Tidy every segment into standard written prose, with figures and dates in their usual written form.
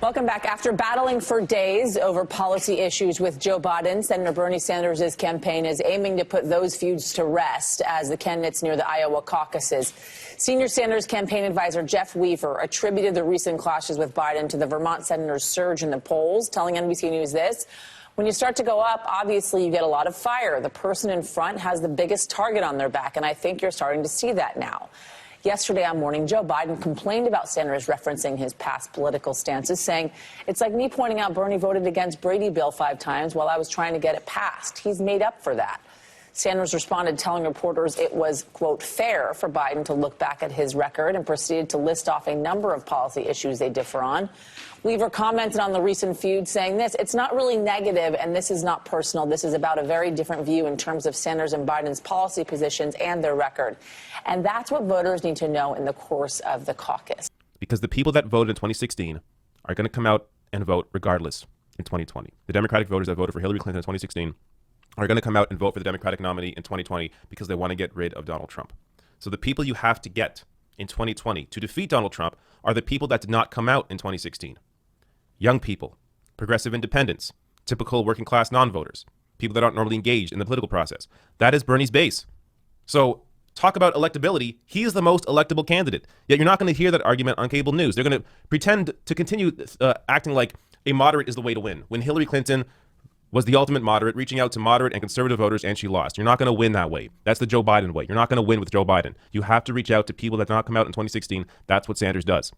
Welcome back. After battling for days over policy issues with Joe Biden, Senator Bernie Sanders' campaign is aiming to put those feuds to rest as the candidates near the Iowa caucuses. Senior Sanders campaign advisor Jeff Weaver attributed the recent clashes with Biden to the Vermont senator's surge in the polls, telling NBC News this: "When you start to go up, obviously you get a lot of fire. The person in front has the biggest target on their back, and I think you're starting to see that now." Yesterday on Morning Joe, Biden complained about Sanders referencing his past political stances, saying, "It's like me pointing out Bernie voted against Brady Bill 5 times while I was trying to get it passed. He's made up for that." Sanders responded, telling reporters it was, quote, fair for Biden to look back at his record, and proceeded to list off a number of policy issues they differ on. Weaver commented on the recent feud, saying this: "It's not really negative, and this is not personal. This is about a very different view in terms of Sanders and Biden's policy positions and their record." And that's what voters need to know in the course of the caucus. Because the people that voted in 2016 are going to come out and vote regardless in 2020. The Democratic voters that voted for Hillary Clinton in 2016 are going to come out and vote for the Democratic nominee in 2020 because they want to get rid of Donald Trump. So the people you have to get in 2020 to defeat Donald Trump are the people that did not come out in 2016. Young people, progressive independents, typical working class non-voters, people that aren't normally engaged in the political process. That is Bernie's base. So talk about electability. He is the most electable candidate. Yet you're not going to hear that argument on cable news. They're going to pretend to continue acting like a moderate is the way to win, when Hillary Clinton was the ultimate moderate, reaching out to moderate and conservative voters, and she lost. You're not going to win that way. That's the Joe Biden way. You're not going to win with Joe Biden. You have to reach out to people that did not come out in 2016. That's what Sanders does.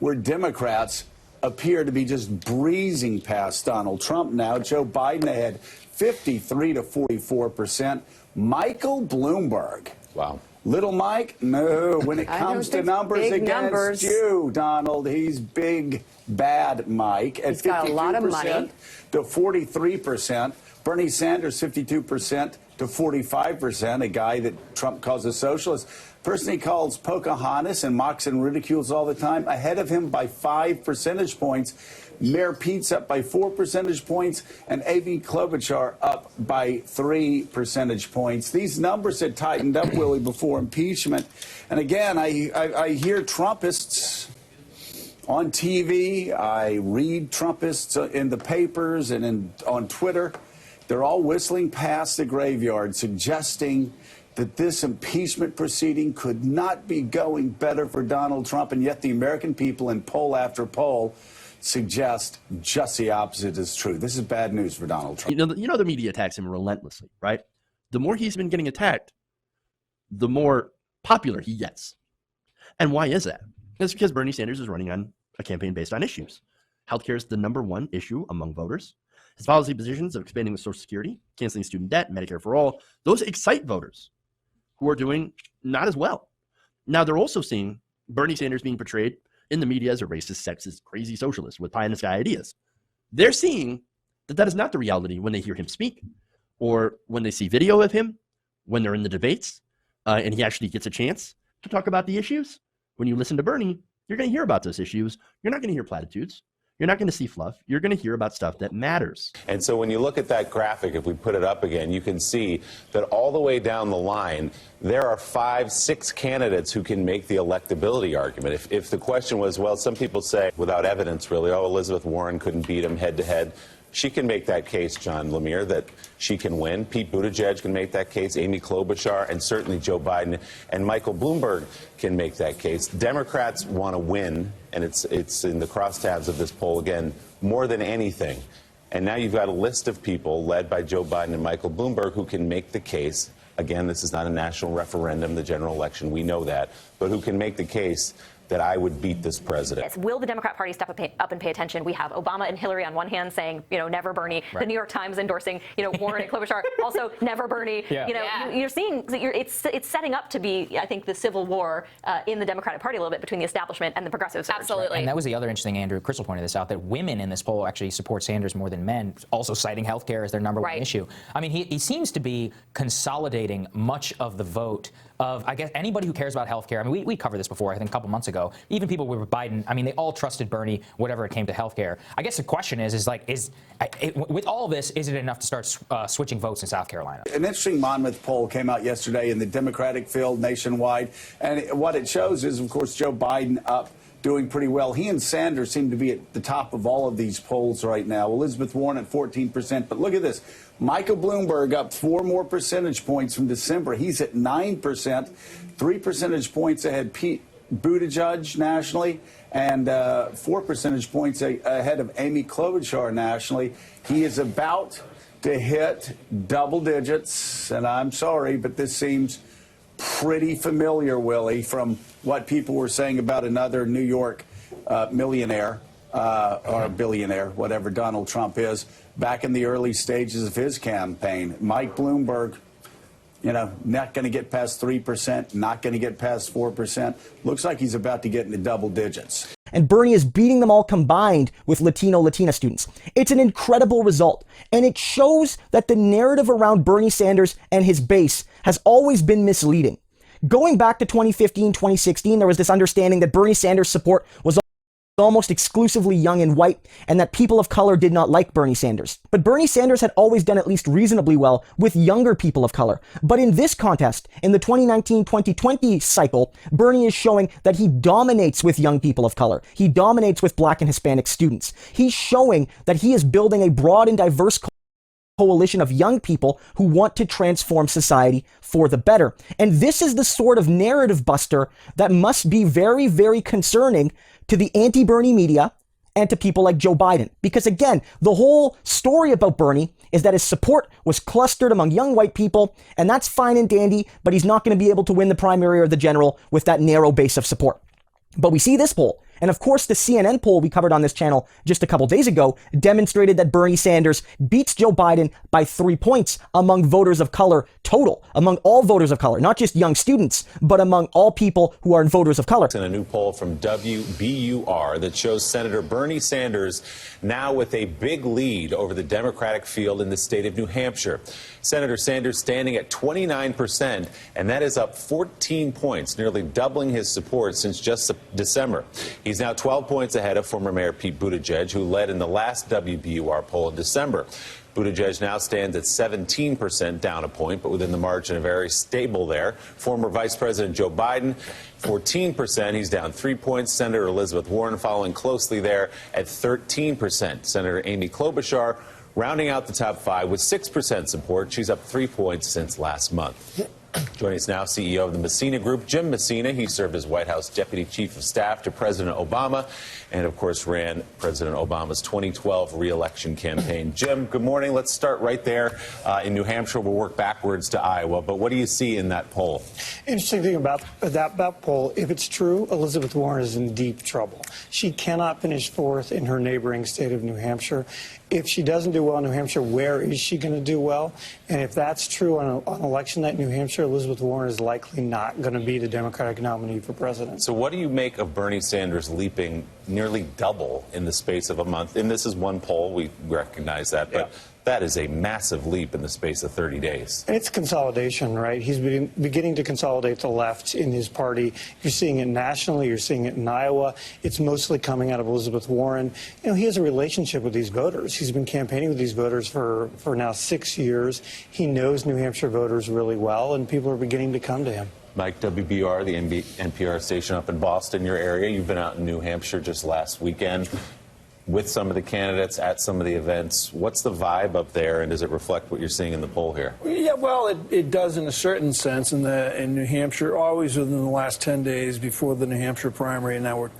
Where Democrats appear to be just breezing past Donald Trump now. Joe Biden ahead 53 to 44%. Michael Bloomberg. Wow. Little Mike? No. When it comes to numbers against you, Donald, he's big, bad Mike at 52% to 43%. Bernie Sanders, 52% to 45%, a guy that Trump calls a socialist. Person he calls Pocahontas and mocks and ridicules all the time, ahead of him by 5 percentage points. Mayor Pete's up by 4 percentage points, and Amy Klobuchar up by 3 percentage points. These numbers had tightened up, Willie, before impeachment. And again, I hear Trumpists on TV. I read Trumpists in the papers and on Twitter. They're all whistling past the graveyard, suggesting that this impeachment proceeding could not be going better for Donald Trump, and yet the American people in poll after poll suggest just the opposite is true. This is bad news for Donald Trump. You know the media attacks him relentlessly, right? The more he's been getting attacked, the more popular he gets. And why is that? It's because Bernie Sanders is running on a campaign based on issues. Healthcare is the #1 issue among voters. His policy positions of expanding the Social Security, canceling student debt, Medicare for all, those excite voters who are doing not as well. Now, they're also seeing Bernie Sanders being portrayed in the media as a racist, sexist, crazy socialist with pie-in-the-sky ideas. They're seeing that that is not the reality when they hear him speak, or when they see video of him, when they're in the debates, and he actually gets a chance to talk about the issues. When you listen to Bernie, you're going to hear about those issues. You're not going to hear platitudes. You're not going to see fluff. You're going to hear about stuff that matters. And so when you look at that graphic, if we put it up again, you can see that all the way down the line, there are 5, 6 candidates who can make the electability argument. If the question was, well, some people say, without evidence really, oh, Elizabeth Warren couldn't beat him head to head. She can make that case, John Lemire, that she can win. Pete Buttigieg can make that case. Amy Klobuchar, and certainly Joe Biden and Michael Bloomberg can make that case. Democrats want to win, and it's in the crosstabs of this poll again more than anything. And now you've got a list of people led by Joe Biden and Michael Bloomberg who can make the case. Again, this is not a national referendum, the general election. We know that, but who can make the case that I would beat this president. Yes. Will the Democrat Party step up and pay attention? We have Obama and Hillary on one hand saying, never Bernie. Right. The New York Times endorsing, Warren and Klobuchar, also never Bernie. Yeah. You're seeing it's setting up to be, I think, the civil war in the Democratic Party a little bit between the establishment and the progressives. Absolutely. Right. And that was the other interesting, Andrew Crystal pointed this out, that women in this poll actually support Sanders more than men, also citing health care as their #1 issue. I mean, he seems to be consolidating much of the vote of, I guess, anybody who cares about health care. I mean, we covered this before, I think, a couple months ago. Even people with Biden, I mean, they all trusted Bernie, whatever it came to health care. I guess the question is with all this, is it enough to start switching votes in South Carolina? An interesting Monmouth poll came out yesterday in the Democratic field nationwide. And what it shows is, of course, Joe Biden up doing pretty well. He and Sanders seem to be at the top of all of these polls right now. Elizabeth Warren at 14%. But look at this. Michael Bloomberg up 4 more percentage points from December. He's at 9%, 3 percentage points ahead Pete Buttigieg nationally, and 4 percentage points ahead of Amy Klobuchar nationally. He is about to hit double digits, and I'm sorry, but this seems pretty familiar, Willie, from what people were saying about another New York millionaire or billionaire, whatever Donald Trump is, back in the early stages of his campaign. Mike Bloomberg, you know, not going to get past 3%, not going to get past 4%. Looks like he's about to get into double digits. And Bernie is beating them all combined with Latina students. It's an incredible result, and it shows that the narrative around Bernie Sanders and his base has always been misleading. Going back to 2015, 2016, there was this understanding that Bernie Sanders' support was almost exclusively young and white, and that people of color did not like Bernie Sanders. But Bernie Sanders had always done at least reasonably well with younger people of color. But in this contest, in the 2019-2020 cycle, Bernie is showing that he dominates with young people of color. He dominates with Black and Hispanic students. He's showing that he is building a broad and diverse coalition of young people who want to transform society for the better. And this is the sort of narrative buster that must be very, very concerning to the anti-Bernie media and to people like Joe Biden. Because again, the whole story about Bernie is that his support was clustered among young white people, and that's fine and dandy, but he's not going to be able to win the primary or the general with that narrow base of support. But we see this poll, and of course the CNN poll we covered on this channel just a couple days ago demonstrated that Bernie Sanders beats Joe Biden by 3 points among voters of color total, among all voters of color, not just young students, but among all people who are voters of color. In a new poll from WBUR that shows Senator Bernie Sanders now with a big lead over the Democratic field in the state of New Hampshire. Senator Sanders standing at 29%, and that is up 14 points, nearly doubling his support since just December. He's now 12 points ahead of former Mayor Pete Buttigieg, who led in the last WBUR poll in December. Buttigieg now stands at 17%, down a point, but within the margin of error, stable there. Former Vice President Joe Biden, 14%. He's down 3 points. Senator Elizabeth Warren following closely there at 13%. Senator Amy Klobuchar rounding out the top 5 with 6% support. She's up 3 points since last month. Joining us now, CEO of the Messina Group, Jim Messina. He served as White House Deputy Chief of Staff to President Obama and, of course, ran President Obama's 2012 re-election campaign. Jim, good morning. Let's start right there in New Hampshire. We'll work backwards to Iowa. But what do you see in that poll? Interesting thing about that poll, if it's true, Elizabeth Warren is in deep trouble. She cannot finish 4th in her neighboring state of New Hampshire. If she doesn't do well in New Hampshire, where is she going to do well? And if that's true on election night in New Hampshire, Elizabeth Warren is likely not going to be the Democratic nominee for president. So what do you make of Bernie Sanders leaping nearly double in the space of a month? And this is one poll. We recognize that. But yeah, that is a massive leap in the space of 30 days. And it's consolidation, right? He's beginning to consolidate the left in his party. You're seeing it nationally. You're seeing it in Iowa. It's mostly coming out of Elizabeth Warren. You know, he has a relationship with these voters. He's been campaigning with these voters for now 6 years. He knows New Hampshire voters really well, and people are beginning to come to him. Mike, WBR, the NPR station up in Boston, your area. You've been out in New Hampshire just last weekend with some of the candidates at some of the events. What's the vibe up there, and does it reflect what you're seeing in the poll here? Yeah, well, it does in a certain sense. In New Hampshire, always within the last 10 days before the New Hampshire primary, and now we're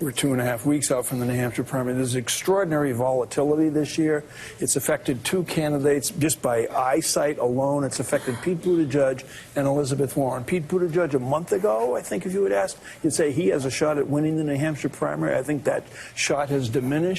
2.5 weeks out from the New Hampshire primary. There's extraordinary volatility this year. It's affected 2 candidates just by eyesight alone. It's affected Pete Buttigieg and Elizabeth Warren. Pete Buttigieg a month ago, I think if you had asked, you'd say he has a shot at winning the New Hampshire primary. I think that shot has diminished.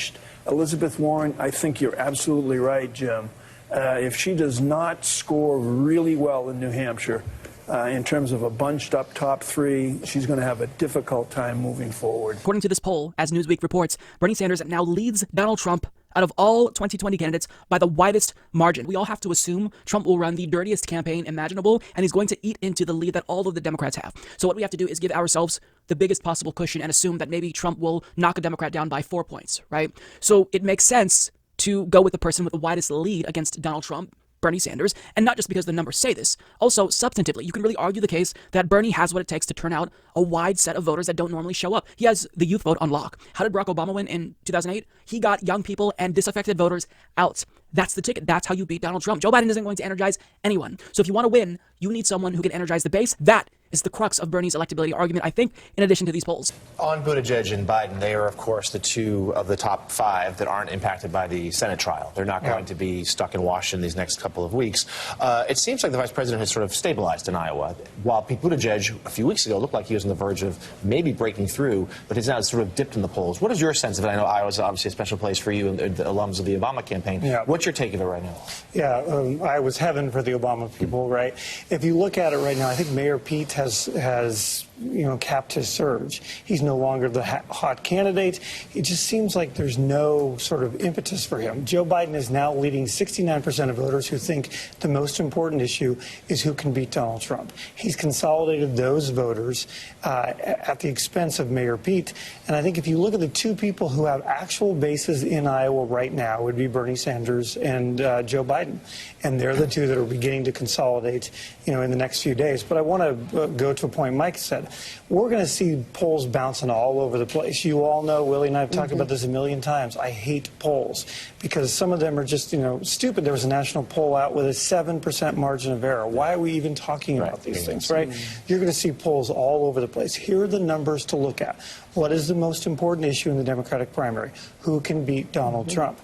Elizabeth Warren, I think you're absolutely right, Jim. If she does not score really well in New Hampshire, in terms of a bunched up top 3, she's going to have a difficult time moving forward. According to this poll, as Newsweek reports, Bernie Sanders now leads Donald Trump out of all 2020 candidates by the widest margin. We all have to assume Trump will run the dirtiest campaign imaginable, and he's going to eat into the lead that all of the Democrats have. So what we have to do is give ourselves the biggest possible cushion and assume that maybe Trump will knock a Democrat down by 4 points, right? So it makes sense to go with the person with the widest lead against Donald Trump Bernie Sanders, and not just because the numbers say this. Also, substantively, you can really argue the case that Bernie has what it takes to turn out a wide set of voters that don't normally show up. He has the youth vote on lock. How did Barack Obama win in 2008? He got young people and disaffected voters out. That's the ticket. That's how you beat Donald Trump. Joe Biden isn't going to energize anyone. So if you want to win, you need someone who can energize the base. That is the crux of Bernie's electability argument, I think, in addition to these polls. On Buttigieg and Biden, they are, of course, the two of the top 5 that aren't impacted by the Senate trial. They're not going to be stuck in Washington these next couple of weeks. It seems like the vice president has sort of stabilized in Iowa, while Pete Buttigieg, a few weeks ago, looked like he was on the verge of maybe breaking through, but he's now sort of dipped in the polls. What is your sense of it? I know Iowa's obviously a special place for you and the alums of the Obama campaign. Yeah. What's your take of it right now? Yeah, Iowa's heaven for the Obama people, right? If you look at it right now, I think Mayor Pete has capped his surge. He's no longer the hot candidate. It just seems like there's no sort of impetus for him. Joe Biden is now leading 69% of voters who think the most important issue is who can beat Donald Trump. He's consolidated those voters at the expense of Mayor Pete. And I think if you look at the two people who have actual bases in Iowa right now, it would be Bernie Sanders and Joe Biden. And they're the two that are beginning to consolidate, in the next few days. But I want to go to a point Mike said. We're going to see polls bouncing all over the place. You all know, Willie and I have talked about this a million times. I hate polls because some of them are just, stupid. There was a national poll out with a 7% margin of error. Why are we even talking about these things, right? You're going to see polls all over the place. Here are the numbers to look at. What is the most important issue in the Democratic primary? Who can beat Donald Trump?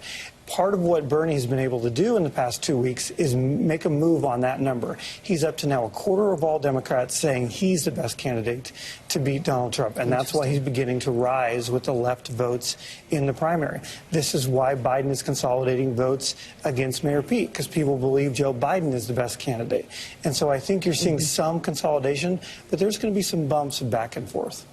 Part of what Bernie has been able to do in the past 2 weeks is make a move on that number. He's up to now a quarter of all Democrats saying he's the best candidate to beat Donald Trump. And that's why he's beginning to rise with the left votes in the primary. This is why Biden is consolidating votes against Mayor Pete, because people believe Joe Biden is the best candidate. And so I think you're seeing some consolidation, but there's going to be some bumps back and forth.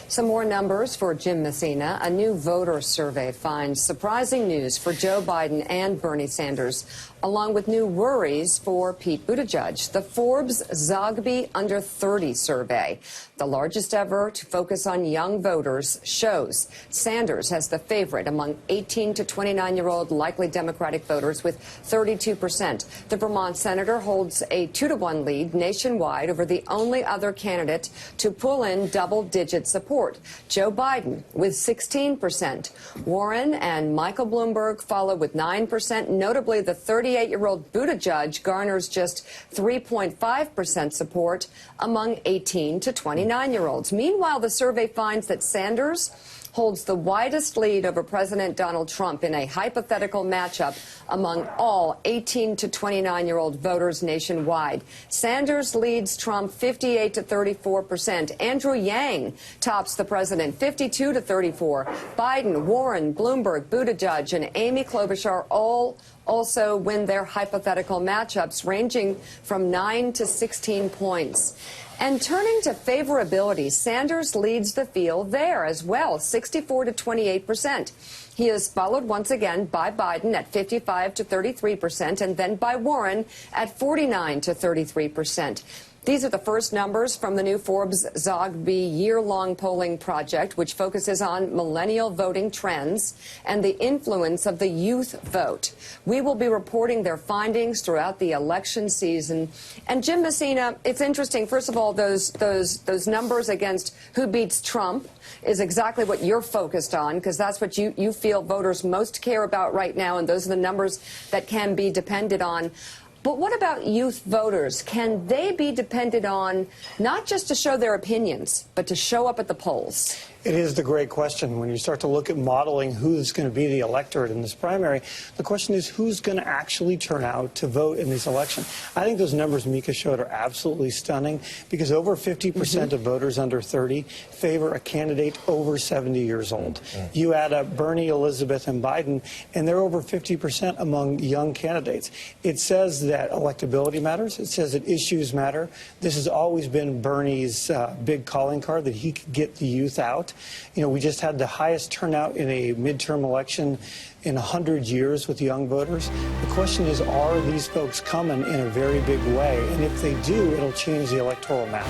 Some more numbers for Jim Messina. A new voter survey finds surprising news for Joe Biden and Bernie Sanders, along with new worries for Pete Buttigieg. The Forbes Zogby Under 30 survey, the largest ever to focus on young voters, shows Sanders has the favorite among 18 to 29-year-old likely Democratic voters with 32%. The Vermont senator holds a 2-to-1 lead nationwide over the only other candidate to pull in double-digit support, Joe Biden, with 16%. Warren and Michael Bloomberg follow with 9%. Notably, the 38-year-old Buttigieg garners just 3.5% support among 18 to 29-year-olds. Meanwhile, the survey finds that Sanders holds the widest lead over President Donald Trump in a hypothetical matchup among all 18 to 29-year-old voters nationwide. Sanders leads Trump 58 to 34%. Andrew Yang tops the president 52 to 34. Biden, Warren, Bloomberg, Buttigieg, and Amy Klobuchar all also win their hypothetical matchups, ranging from 9 to 16 points. And turning to favorability, Sanders leads the field there as well, 64 to 28%. He is followed once again by Biden at 55 to 33%, and then by Warren at 49 to 33%. These are the first numbers from the new Forbes Zogby year-long polling project, which focuses on millennial voting trends and the influence of the youth vote. We will be reporting their findings throughout the election season. And Jim Messina, it's interesting. First of all, those numbers against who beats Trump is exactly what you're focused on, because that's what you feel voters most care about right now, and those are the numbers that can be depended on. But what about youth voters? Can they be depended on not just to show their opinions, but to show up at the polls? It is the great question. When you start to look at modeling who's going to be the electorate in this primary, the question is who's going to actually turn out to vote in this election. I think those numbers Mika showed are absolutely stunning, because over 50% of voters under 30 favor a candidate over 70 years old. You add up Bernie, Elizabeth, and Biden, and they're over 50% among young candidates. It says that electability matters. It says that issues matter. This has always been Bernie's big calling card, that he could get the youth out. We just had the highest turnout in a midterm election in 100 years with young voters. The question is, are these folks coming in a very big way? And if they do, it'll change the electoral map.